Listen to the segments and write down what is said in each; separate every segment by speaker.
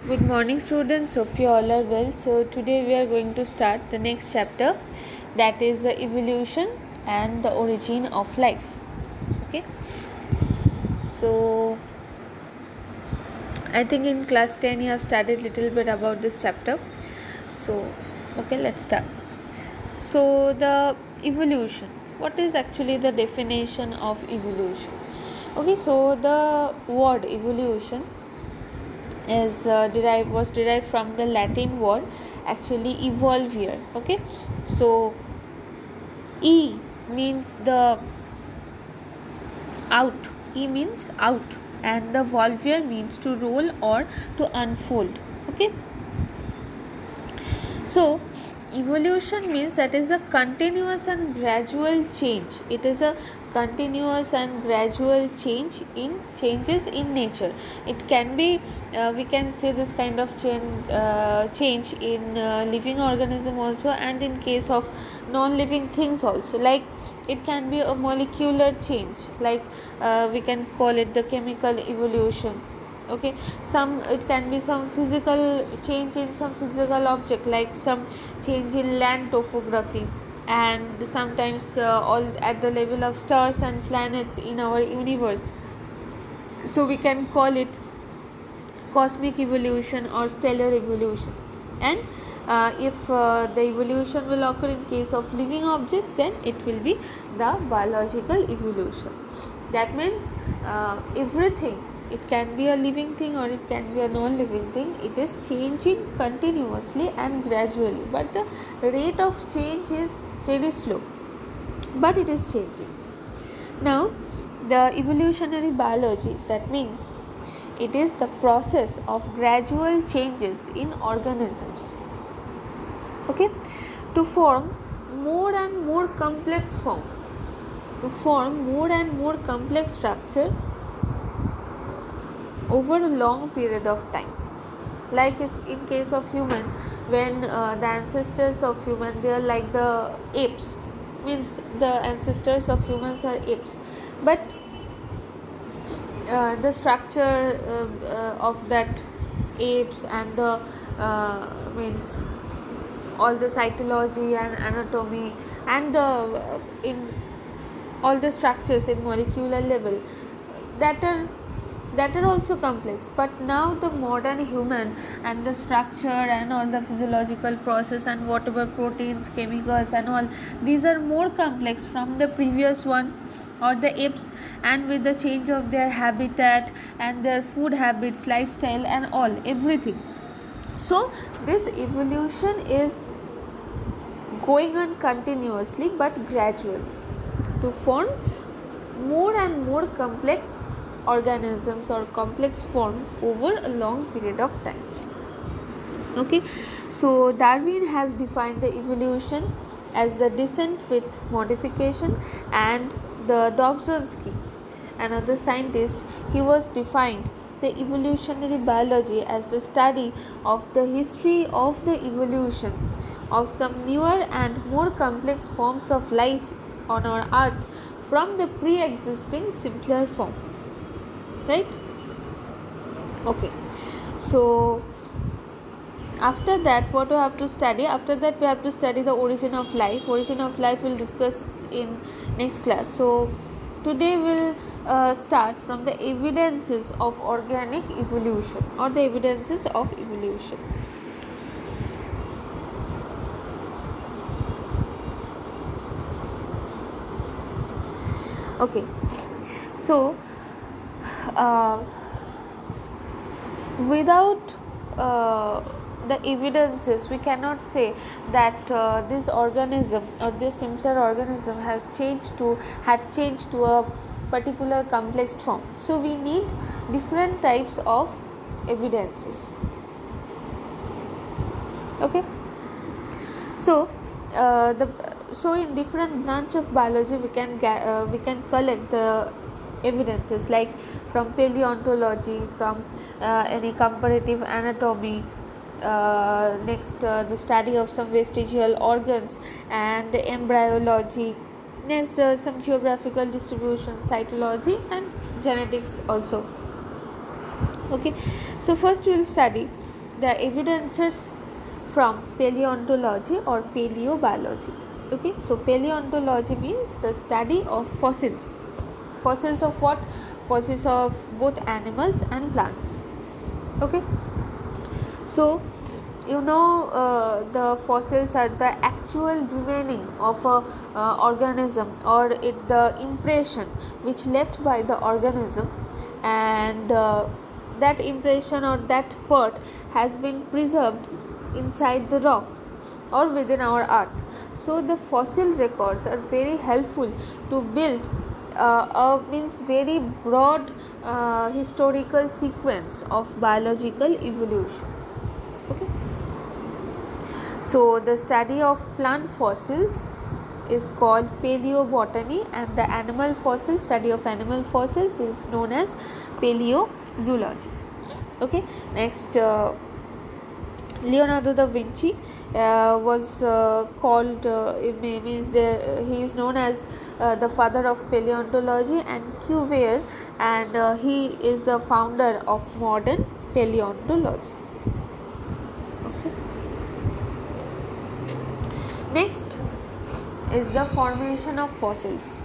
Speaker 1: Good morning, students. Hope you all are well. So, today we are going to start the next chapter, that is the evolution and the origin of life. Okay, so I think in class 10 you have studied little bit about this chapter. So, okay, let's start. So, the evolution. What is actually the definition of evolution? Okay, so the word evolution is derived from the Latin word actually evolvere. Okay, so E means the out. E means out, and the volvere means to roll or to unfold. Okay, so evolution means that is a continuous and gradual change. It is a continuous and gradual changes in nature. It can be we can say this kind of change in living organism also, and in case of non-living things also. Like it can be a molecular change, like we can call it the chemical evolution. Okay, some it can be some physical change in some physical object, like some change in land topography, and sometimes all at the level of stars and planets in our universe. So we can call it cosmic evolution or stellar evolution. And if the evolution will occur in case of living objects, then it will be the biological evolution. That means everything, it can be a living thing or it can be a non-living thing, it is changing continuously and gradually, but the rate of change is very slow, but it is changing. Now, the evolutionary biology, that means it is the process of gradual changes in organisms, okay, to form more and more complex form, to form more and more complex structure over a long period of time. Like in case of human, when the ancestors of human, they are like the apes, means the ancestors of humans are apes, but the structure of that apes and the means all the cytology and anatomy and the in all the structures in molecular level, that are also complex. But now the modern human and the structure and all the physiological process and whatever proteins, chemicals and all, these are more complex from the previous one or the apes, and with the change of their habitat and their food habits, lifestyle and all everything. So this evolution is going on continuously but gradually to form more and more complex organisms or complex form over a long period of time. Okay, so Darwin has defined the evolution as the descent with modification, and the Dobzhansky, another scientist, he was defined the evolutionary biology as the study of the history of the evolution of some newer and more complex forms of life on our earth from the pre-existing simpler form, right? Okay, so after that, what we have to study? After that, we have to study the origin of life. Origin of life we'll discuss in next class. So today we'll start from the evidences of organic evolution or the evidences of evolution. Okay, so without the evidences, we cannot say that this organism or this simpler organism had changed to a particular complex form. So we need different types of evidences. Okay, so the so in different branch of biology we can collect the evidences, like from paleontology, from any comparative anatomy, next the study of some vestigial organs and embryology, next some geographical distribution, cytology and genetics also. Okay, so first we will study the evidences from paleontology or paleobiology. Okay, so paleontology means the study of fossils. Fossils of what? Fossils of both animals and plants. Okay, so the fossils are the actual remaining of a organism, or the impression which left by the organism, and that impression or that part has been preserved inside the rock or within our earth. So the fossil records are very helpful to build means very broad historical sequence of biological evolution. Okay, so the study of plant fossils is called paleobotany, and the animal fossil study of animal fossils is known as paleozoology. Okay, next, Leonardo da Vinci was called he is known as the father of paleontology, and Cuvier, and he is the founder of modern paleontology. Okay. Next is the formation of fossils.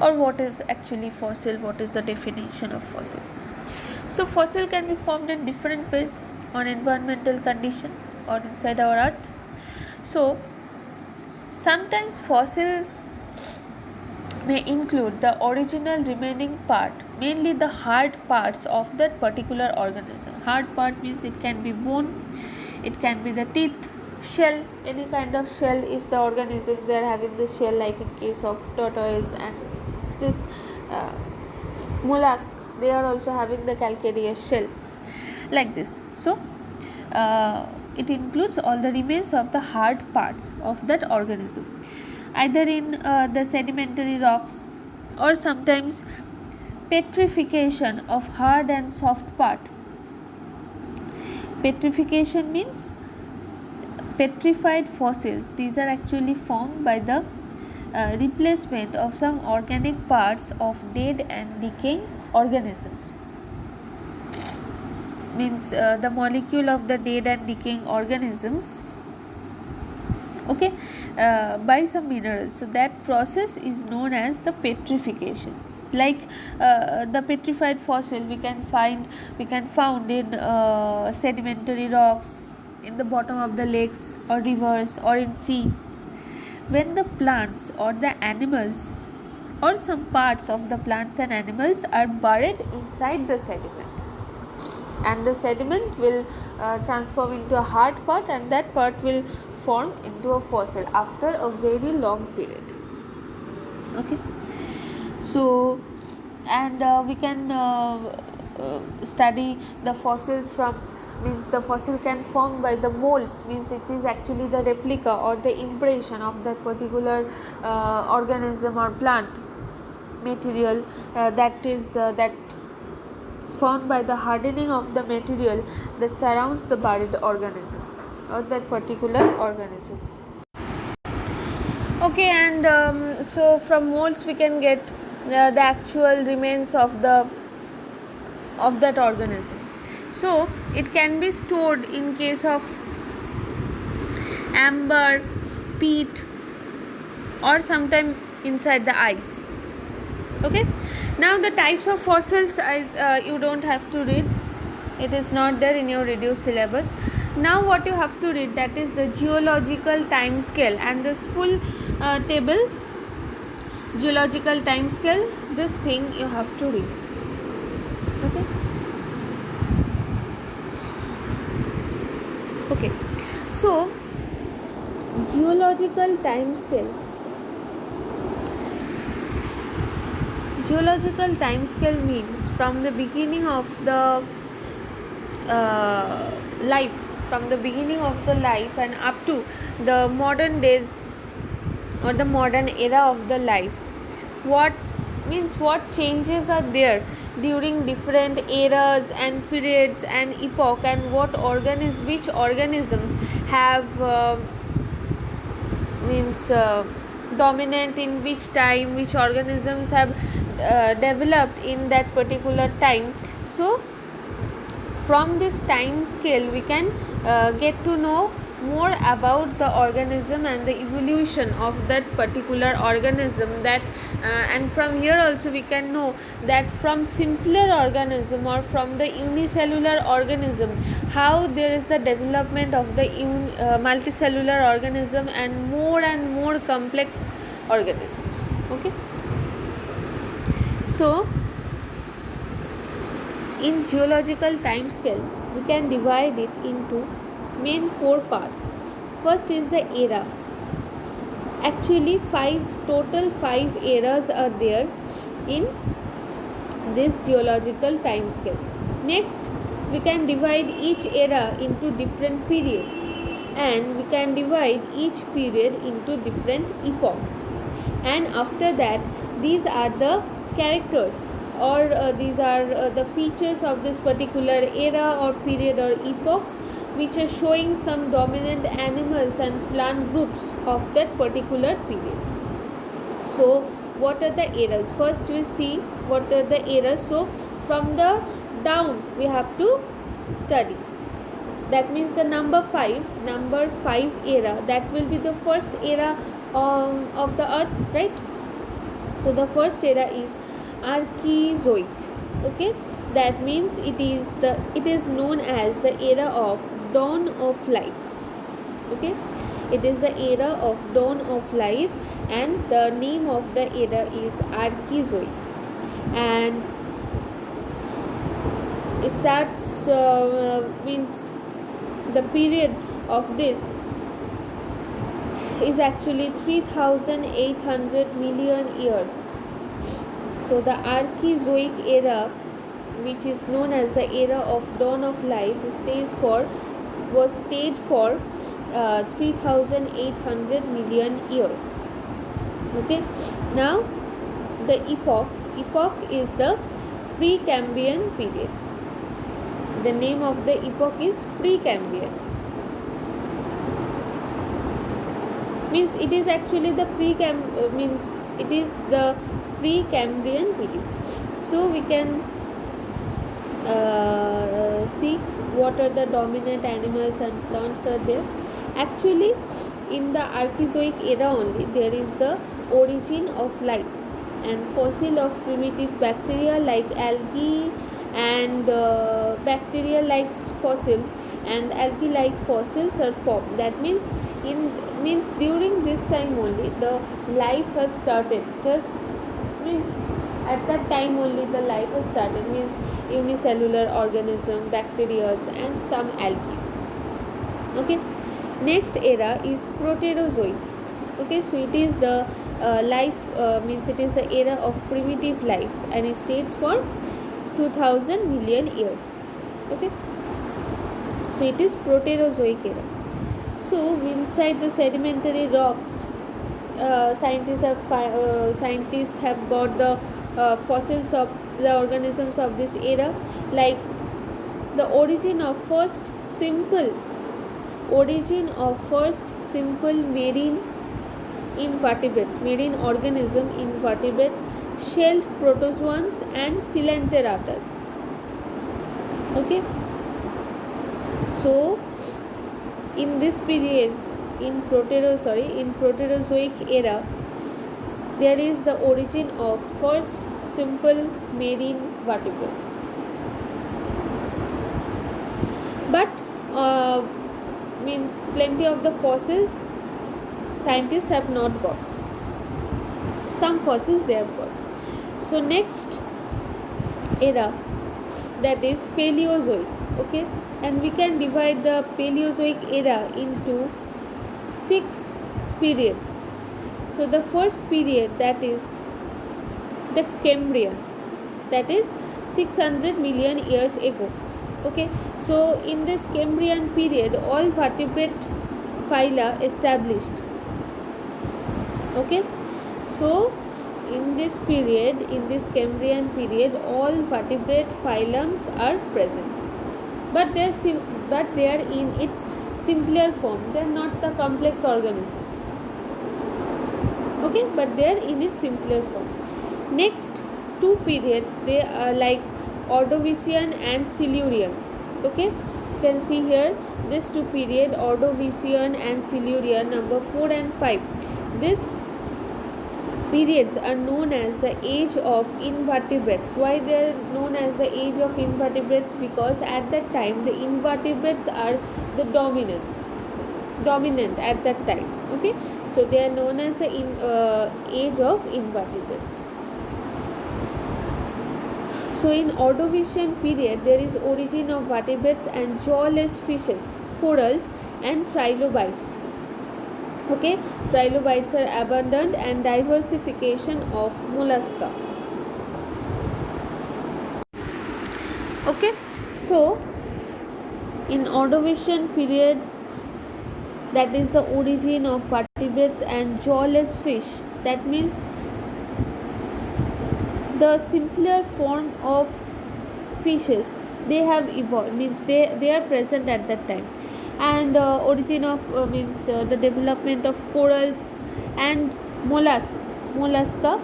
Speaker 1: Or what is actually fossil? What is the definition of fossil? So fossil can be formed in different ways on environmental condition or inside our earth. So sometimes fossil may include the original remaining part, mainly the hard parts of that particular organism. Hard part means it can be bone, it can be the teeth, shell, any kind of shell. If the organisms they are having the shell, like in case of tortoise and this mollusk, they are also having the calcareous shell, like this. So it includes all the remains of the hard parts of that organism, either in the sedimentary rocks, or sometimes petrification of hard and soft part. Petrification means petrified fossils. These are actually formed by the replacement of some organic parts of dead and decaying organisms. Means the molecule of the dead and decaying organisms, okay, by some minerals. So that process is known as the petrification. Like the petrified fossil we can found in sedimentary rocks, in the bottom of the lakes or rivers or in sea. When the plants or the animals or some parts of the plants and animals are buried inside the sediment, and the sediment will transform into a hard part, and that part will form into a fossil after a very long period. Okay, so and we can study the fossils from, means the fossil can form by the molds, means it is actually the replica or the impression of that particular organism or plant material that formed by the hardening of the material that surrounds the buried organism or that particular organism. Okay, and so from molds we can get the actual remains of that organism. So it can be stored in case of amber, peat, or sometime inside the ice. Okay, now the types of fossils you don't have to read, it is not there in your reduced syllabus. Now what you have to read, that is the geological time scale, and this full table, geological time scale, this thing you have to read. Okay, so geological time scale means from the beginning of the life, and up to the modern days or the modern era of the life. What changes are there during different eras and periods and epoch, and which organisms have dominant in which time, which organisms have developed in that particular time. So from this time scale we can get to know more about the organism and the evolution of that particular organism, that and from here also we can know that from simpler organism or from the unicellular organism how there is the development of the multicellular organism and more complex organisms. Okay, so in geological time scale we can divide it into main four parts. First is the era. Actually total five eras are there in this geological time scale. Next, we can divide each era into different periods, and we can divide each period into different epochs. And after that, these are the characters, or these are the features of this particular era or period or epochs, which are showing some dominant animals and plant groups of that particular period. So what are the eras? First we see what are the eras. So from the down we have to study. That means the number 5 era, that will be the first era of the earth, right? So the first era is Archeozoic. Okay, that means it is known as the era of dawn of life. Okay, it is the era of dawn of life, and the name of the era is Archeozoic. And it starts means the period of this is actually 3,800 million years. So the Archeozoic era, which is known as the era of dawn of life, stayed for 3,800 million years. Okay, now the epoch is the Precambrian period. The name of the epoch is Precambrian. Means it is actually the Precambrian period. So we can see what are the dominant animals and plants are there. Actually, in the Archeozoic era only there is the origin of life, and fossil of primitive bacteria like algae and bacteria like fossils and algae like fossils are formed. That means during this time only the life has started. Just means at that time only the life has started, means unicellular organism, bacteria and some algae. Okay, next era is Proterozoic. Okay, so it is the means it is the era of primitive life, and it stays for 2,000 million years. Okay, so it is Proterozoic era. So inside the sedimentary rocks, scientists have got the fossils of the organisms of this era, like the origin of first simple marine invertebrate, shelled protozoans and coelenterata. Okay, so in this period, in Proterozoic era, there is the origin of first simple marine vertebrates. But means plenty of the fossils scientists have not got. Some fossils they have got. So next era, that is Paleozoic. Okay, and we can divide the Paleozoic era into 6 periods. So the first period, that is the Cambrian, that is 600 million years ago. Okay, so in this Cambrian period all vertebrate phyla established. Okay, so in this Cambrian period all vertebrate phylums are present, but they are in its simpler form. They are not the complex organism. Okay, but they are in its simpler form. Next 2 periods, they are like Ordovician and Silurian. Okay, you can see here this two period, Ordovician and Silurian, number 4 and 5. This periods are known as the age of invertebrates. Why they are known as the age of invertebrates? Because at that time the invertebrates are the dominant at that time. Okay, so they are known as the age of invertebrates. So in Ordovician period there is origin of vertebrates and jawless fishes, corals and trilobites. Okay, trilobites are abundant and diversification of mollusca. Okay, so in Ordovician period, that is the origin of vertebrates and jawless fish. That means the simpler form of fishes they have evolved, means they are present at that time. And origin of means the development of corals and mollusca,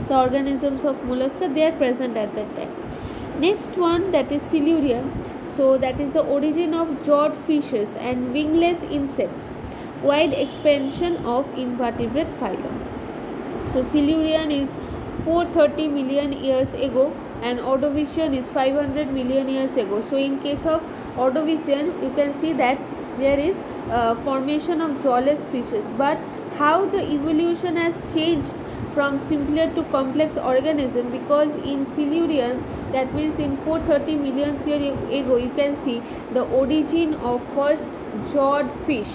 Speaker 1: the organisms of mollusca, they are present at that time. Next one, that is Silurian. So that is the origin of jawed fishes and wingless insect, wide expansion of invertebrate phylum. So Silurian is 430 million years ago and Ordovician is 500 million years ago. So in case of Ordovician, you can see that there is formation of jawless fishes, but how the evolution has changed from simpler to complex organism, because in Silurian, that means in 430 million years ago, you can see the origin of first jawed fish.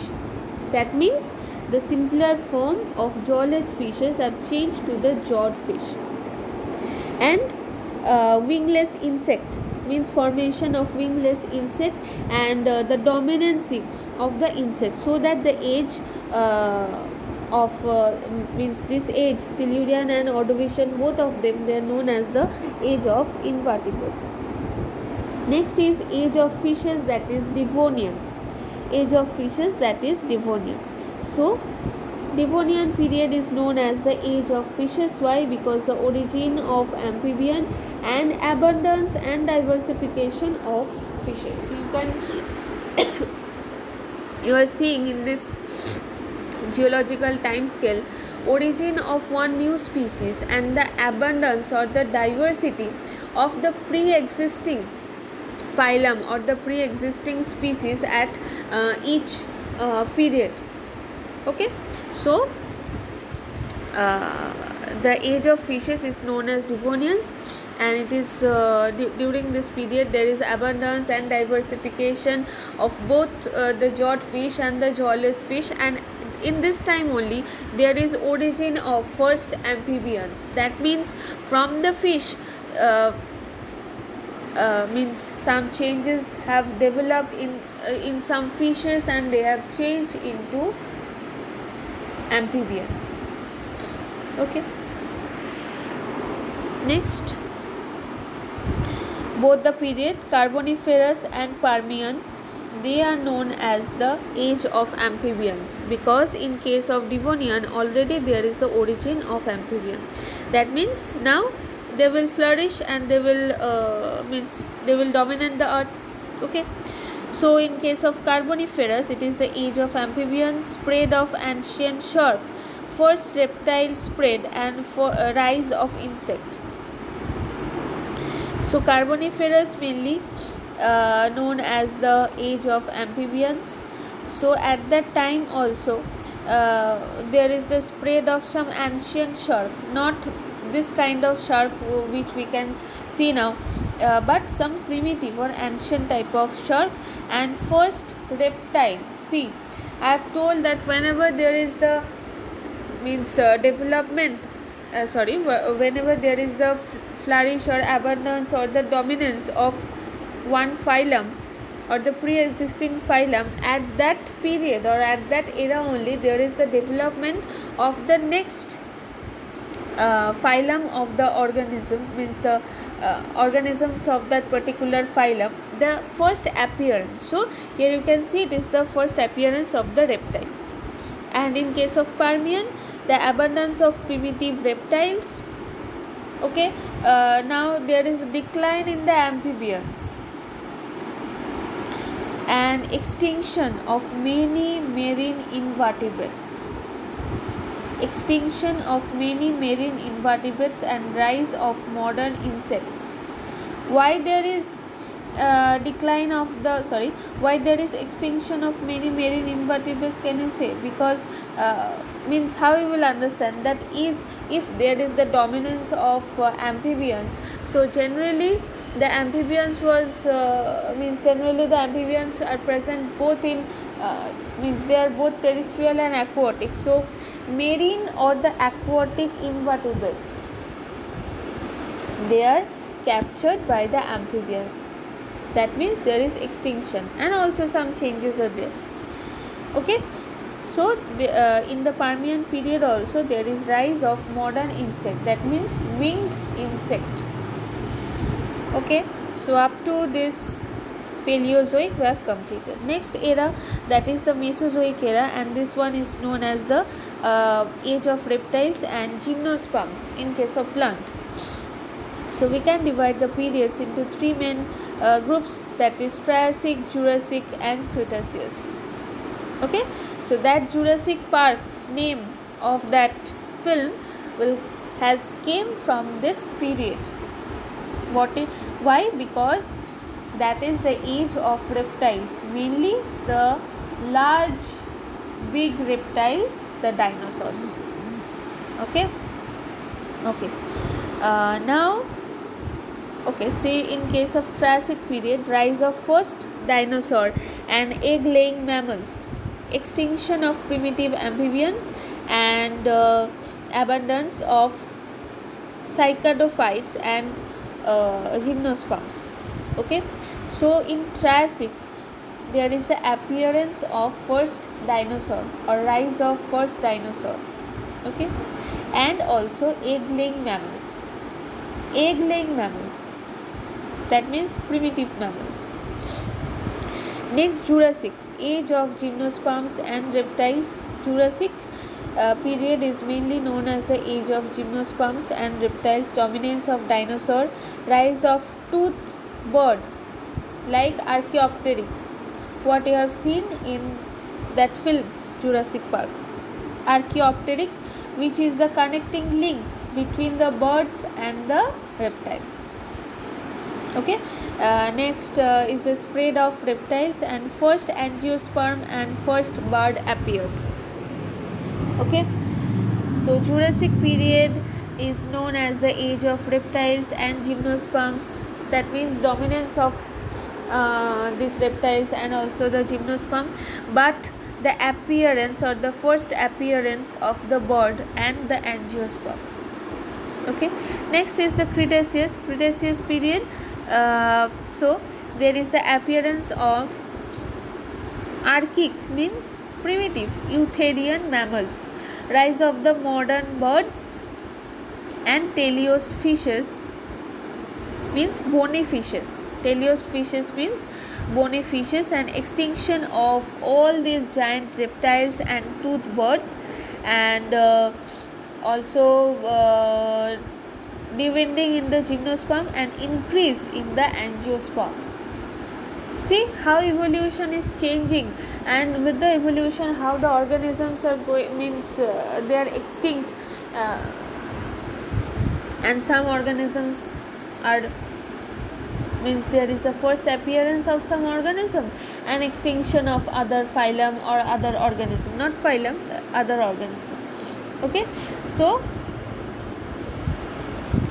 Speaker 1: That means the simpler form of jawless fishes have changed to the jawed fish. And wingless insect means formation of wingless insect and the dominancy of the insect, so that the age of means this age, Silurian and Ordovician, both of them, they are known as the age of invertebrates. Next is age of fishes, that is Devonian. Age of fishes, that is Devonian. So Devonian period is known as the age of fishes. Why? Because the origin of amphibian and abundance and diversification of fishes. So you are seeing in this geological time scale origin of one new species and the abundance or the diversity of the pre-existing phylum or the pre-existing species at each period. Okay, so the age of fishes is known as Devonian, and it is during this period there is abundance and diversification of both the jawed fish and the jawless fish, and in this time only there is origin of first amphibians. That means from the fish means some changes have developed in some fishes and they have changed into amphibians. Okay, next, both the period Carboniferous and Permian, they are known as the age of amphibians, because in case of Devonian already there is the origin of amphibian. That means now they will flourish and they will means they will dominate the earth. Okay, so in case of Carboniferous, it is the age of amphibians, spread of ancient shark, first reptile spread, and for rise of insect. So Carboniferous mainly known as the age of amphibians. So at that time also there is the spread of some ancient shark, not this kind of shark which we can see now, but some primitive or ancient type of shark, and first reptile. See, I have told that whenever there is the means development whenever there is the flourish or abundance or the dominance of one phylum or the pre-existing phylum, at that period or at that era only there is the development of the next phylum of the organism, means the organisms of that particular phylum, the first appearance. So here you can see it is the first appearance of the reptile. And in case of Permian, the abundance of primitive reptiles. Okay, now there is decline in the amphibians. and extinction of many marine invertebrates. Extinction of many marine invertebrates and rise of modern insects. Why there is decline of the why there is extinction of many marine invertebrates, can you say? Because means how you will understand that is, if there is the dominance of amphibians, so generally the amphibians was means generally the amphibians are present both in means they are both terrestrial and aquatic. So marine or the aquatic invertebrates, they are captured by the amphibians. That means there is extinction and also some changes are there. Okay, so in the Permian period also there is rise of modern insect, that means winged insect. Okay, so up to this Paleozoic we have completed. Next era, that is the Mesozoic era, and this one is known as the age of reptiles and gymnosperms in case of plant. So we can divide the periods into three main groups, that is Triassic, Jurassic and Cretaceous. Okay, so that Jurassic Park name of that film has came from this period. Why? Because that is the age of reptiles, mainly the large big reptiles, the dinosaurs. Okay. Now, okay, say in case of Triassic period, rise of first dinosaur and egg laying mammals, extinction of primitive amphibians and abundance of cycadophytes and gymnosperms. Okay, so in Triassic there is the appearance of first dinosaur or rise of first dinosaur. Okay, and also egg laying mammals, that means primitive mammals. Next, Jurassic, age of gymnosperms and reptiles. Jurassic period is mainly known as the age of gymnosperms and reptiles, dominance of dinosaur, rise of toothed birds like Archaeopteryx, what you have seen in that film Jurassic Park. Archaeopteryx, which is the connecting link between the birds and the reptiles. Okay, next is the spread of reptiles and first angiosperm and first bird appeared. Okay, so Jurassic period is known as the age of reptiles and gymnosperms, that means dominance of these reptiles and also the gymnosperm, but the appearance or the first appearance of the bird and the angiosperm. Okay, next is the Cretaceous period. So there is the appearance of archaic, means primitive eutherian mammals, rise of the modern birds and teleost fishes, means bony fishes. Teleost fishes means bony fishes, and extinction of all these giant reptiles and toothed birds, and also dividing in the gymnosperm and increase in the angiosperm. See how evolution is changing, and with the evolution how the organisms are going, means they are extinct, and some organisms are, means there is the first appearance of some organism and extinction of other phylum or other organism, not phylum, other organism. Okay, so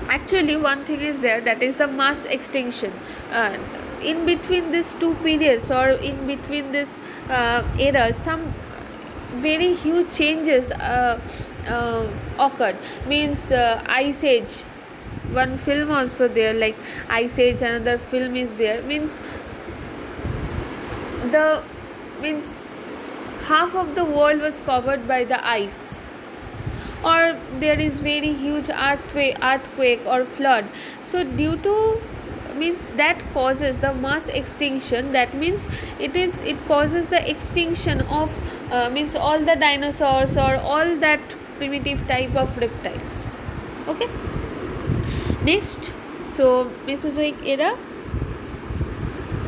Speaker 1: actually one thing is there, that is the mass extinction. In between these two periods or in between this eras, some very huge changes occurred, means Ice Age, one film also there, like Ice Age, another film is there, means half of the world was covered by the ice, or there is very huge earthquake or flood. So due to, means that causes the mass extinction, that means it causes the extinction of means all the dinosaurs or all that primitive type of reptiles. Okay, next, so Mesozoic era,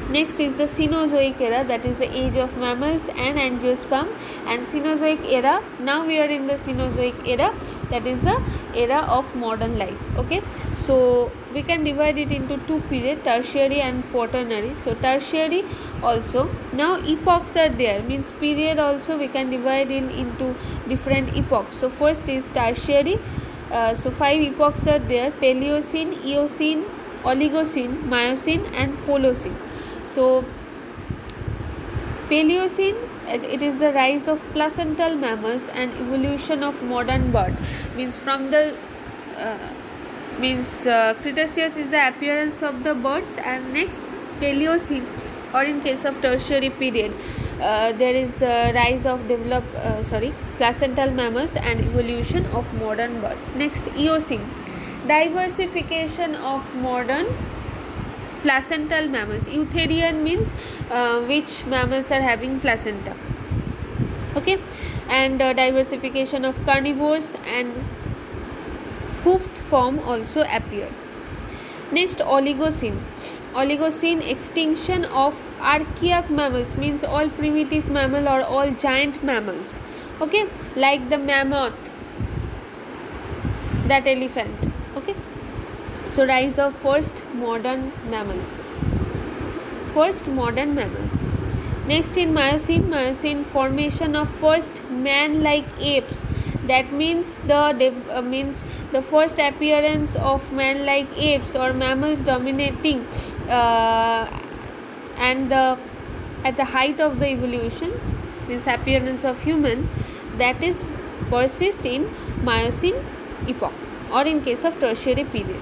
Speaker 1: Next is the Cenozoic era, that is the age of mammals and angiosperm. And Cenozoic era, now we are in the Cenozoic era, that is the era of modern life. Okay, so we can divide it into two periods, tertiary and quaternary. So tertiary also, now epochs are there, means period also we can divide into different epochs. So first is tertiary. So 5 epochs are there: Paleocene, Eocene, Oligocene, Miocene and Holocene. So Paleocene, it is the rise of placental mammals and evolution of modern bird. Means from the Cretaceous is the appearance of the birds, and next Paleocene, or in case of tertiary period, there is the rise of placental mammals and evolution of modern birds. Next Eocene, diversification of modern placental mammals. Eutherian means which mammals are having placenta. Okay, and diversification of carnivores and hoofed form also appeared. Next Oligocene. Oligocene, extinction of archaic mammals, means all primitive mammal or all giant mammals. Okay, like the mammoth, that elephant. Okay, so rise of first modern mammal. Next in Miocene, formation of first man-like apes. That means the first appearance of man-like apes or mammals dominating, and at the height of the evolution, means appearance of human, that is persist in Miocene epoch, or in case of tertiary period.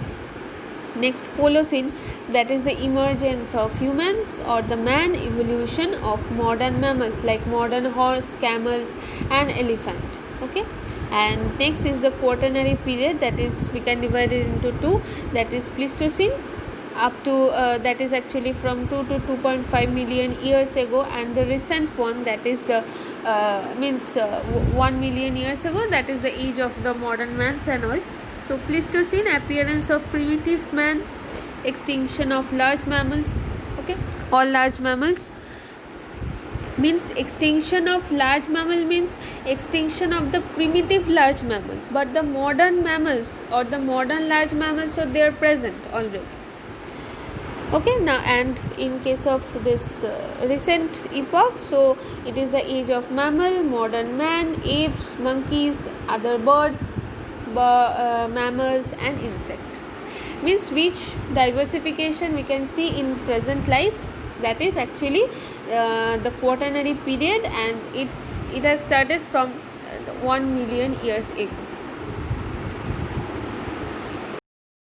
Speaker 1: Next Holocene, that is the emergence of humans or the man, evolution of modern mammals like modern horse, camels and elephant. Okay, and next is the quaternary period, that is we can divide it into two, that is Pleistocene up to that is actually from 2 to 2.5 million years ago, and the recent one, that is the 1 million years ago, that is the age of the modern mans and all. So Pleistocene, appearance of primitive man, extinction of large mammals. Okay, all large mammals, means extinction of large mammal means extinction of the primitive large mammals, but the modern mammals or the modern large mammals, so they are present already. Okay, now and in case of this recent epoch, so it is the age of mammal, modern man, apes, monkeys, other birds, mammals and insect. Means which diversification we can see in present life, that is actually the quaternary period, and it has started from 1 million years ago.